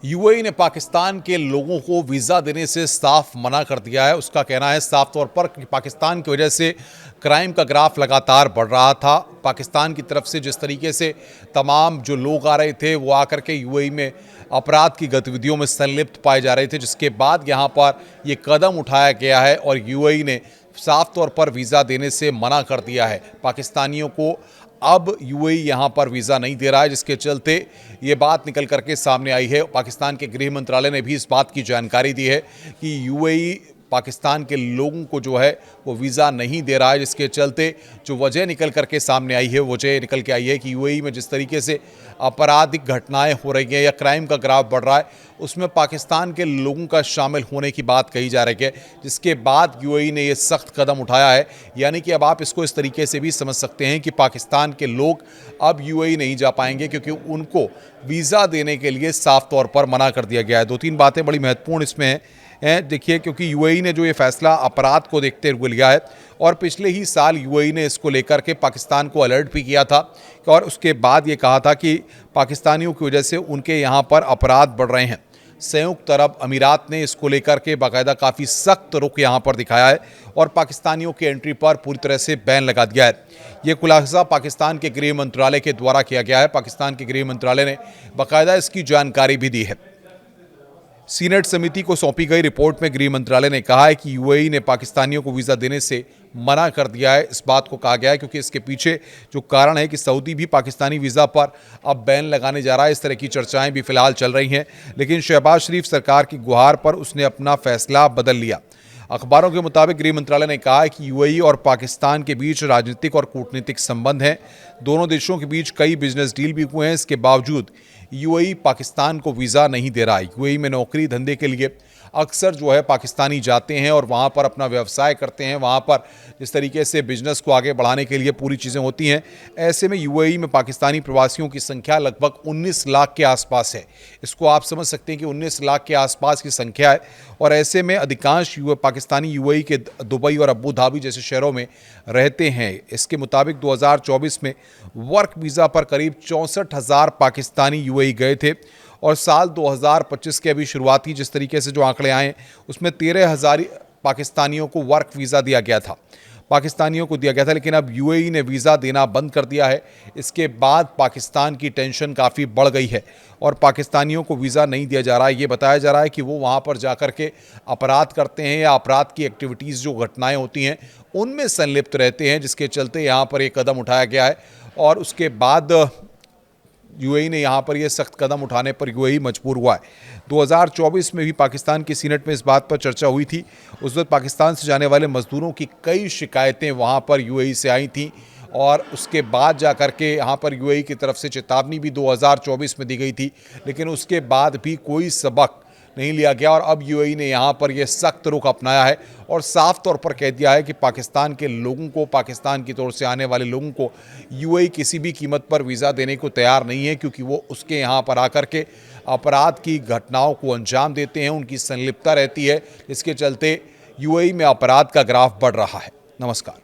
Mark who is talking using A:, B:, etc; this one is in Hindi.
A: यूएई ने पाकिस्तान के लोगों को वीज़ा देने से साफ मना कर दिया है। उसका कहना है साफ तौर पर कि पाकिस्तान की वजह से क्राइम का ग्राफ लगातार बढ़ रहा था। पाकिस्तान की तरफ से जिस तरीके से तमाम जो लोग आ रहे थे वो आकर के यूएई में अपराध की गतिविधियों में संलिप्त पाए जा रहे थे, जिसके बाद यहाँ पर ये कदम उठाया गया है और यूएई ने साफ तौर पर वीज़ा देने से मना कर दिया है। पाकिस्तानियों को अब यूएई यहाँ पर वीज़ा नहीं दे रहा है, जिसके चलते ये बात निकल करके सामने आई है। पाकिस्तान के गृह मंत्रालय ने भी इस बात की जानकारी दी है कि यूएई पाकिस्तान के लोगों को जो है वो वीज़ा नहीं दे रहा है, जिसके चलते जो वजह निकल करके सामने आई है, वजह निकल के आई है कि यूएई में जिस तरीके से आपराधिक घटनाएं हो रही हैं या क्राइम का ग्राफ बढ़ रहा है, उसमें पाकिस्तान के लोगों का शामिल होने की बात कही जा रही है, जिसके बाद यूएई ने ये सख्त कदम उठाया है। यानी कि अब आप इसको इस तरीके से भी समझ सकते हैं कि पाकिस्तान के लोग अब यूएई नहीं जा पाएंगे, क्योंकि उनको वीज़ा देने के लिए साफ तौर पर मना कर दिया गया है। दो तीन बातें बड़ी महत्वपूर्ण इसमें हैं। देखिए, क्योंकि यूएई ने जो ये फैसला अपराध को देखते हुए लिया है और पिछले ही साल यूएई ने इसको लेकर के पाकिस्तान को अलर्ट भी किया था और उसके बाद ये कहा था कि पाकिस्तानियों की वजह से उनके यहाँ पर अपराध बढ़ रहे हैं। संयुक्त अरब अमीरात ने इसको लेकर के बाकायदा काफ़ी सख्त रुख यहाँ पर दिखाया है और पाकिस्तानियों की एंट्री पर पूरी तरह से बैन लगा दिया है। ये खुलासा पाकिस्तान के गृह मंत्रालय के द्वारा किया गया है। पाकिस्तान के गृह मंत्रालय ने बाकायदा इसकी जानकारी भी दी है। सीनेट समिति को सौंपी गई रिपोर्ट में गृह मंत्रालय ने कहा है कि यूएई ने पाकिस्तानियों को वीज़ा देने से मना कर दिया है। इस बात को कहा गया है क्योंकि इसके पीछे जो कारण है कि सऊदी भी पाकिस्तानी वीज़ा पर अब बैन लगाने जा रहा है। इस तरह की चर्चाएं भी फिलहाल चल रही हैं, लेकिन शहबाज शरीफ सरकार की गुहार पर उसने अपना फैसला बदल लिया। अखबारों के मुताबिक गृह मंत्रालय ने कहा है कि यूएई और पाकिस्तान के बीच राजनीतिक और कूटनीतिक संबंध हैं। दोनों देशों के बीच कई बिजनेस डील भी हुए हैं। इसके बावजूद यूएई पाकिस्तान को वीज़ा नहीं दे रहा है। यूएई में नौकरी धंधे के लिए अक्सर जो है पाकिस्तानी जाते हैं और वहाँ पर अपना व्यवसाय करते हैं। वहाँ पर जिस तरीके से बिजनेस को आगे बढ़ाने के लिए पूरी चीज़ें होती हैं, ऐसे में यूएई में पाकिस्तानी प्रवासियों की संख्या लगभग 19 लाख के आसपास है। इसको आप समझ सकते हैं कि 19 लाख के आसपास की संख्या है और ऐसे में अधिकांश पाकिस्तानी यूएई के दुबई और अबू धाबी जैसे शहरों में रहते हैं। इसके मुताबिक 2024 में वर्क वीज़ा पर करीब 64,000 पाकिस्तानी यूएई गए थे और साल 2025 के अभी शुरुआती जिस तरीके से जो आंकड़े आए उसमें 13,000 पाकिस्तानियों को वर्क वीज़ा दिया गया था, लेकिन अब यूएई ने वीज़ा देना बंद कर दिया है। इसके बाद पाकिस्तान की टेंशन काफ़ी बढ़ गई है और पाकिस्तानियों को वीज़ा नहीं दिया जा रहा है। ये बताया जा रहा है कि वो वहाँ पर जाकर के अपराध करते हैं या अपराध की एक्टिविटीज़ जो घटनाएं होती हैं उनमें संलिप्त रहते हैं, जिसके चलते यहाँ पर एक कदम उठाया गया है और उसके बाद यूएई ने यहाँ पर यह सख्त कदम उठाने पर यूएई मजबूर हुआ है। 2024 में भी पाकिस्तान की सीनेट में इस बात पर चर्चा हुई थी। उस वक्त पाकिस्तान से जाने वाले मजदूरों की कई शिकायतें वहाँ पर यूएई से आई थीं और उसके बाद जा कर के यहाँ पर यूएई की तरफ से चेतावनी भी 2024 में दी गई थी, लेकिन उसके बाद भी कोई सबक नहीं लिया गया और अब यूएई ने यहाँ पर यह सख्त रुख अपनाया है और साफ तौर पर कह दिया है कि पाकिस्तान के लोगों को, पाकिस्तान की तरफ से आने वाले लोगों को यूएई किसी भी कीमत पर वीज़ा देने को तैयार नहीं है, क्योंकि वो उसके यहाँ पर आकर के अपराध की घटनाओं को अंजाम देते हैं, उनकी संलिप्तता रहती है, जिसके चलते यूएई में अपराध का ग्राफ बढ़ रहा है। नमस्कार।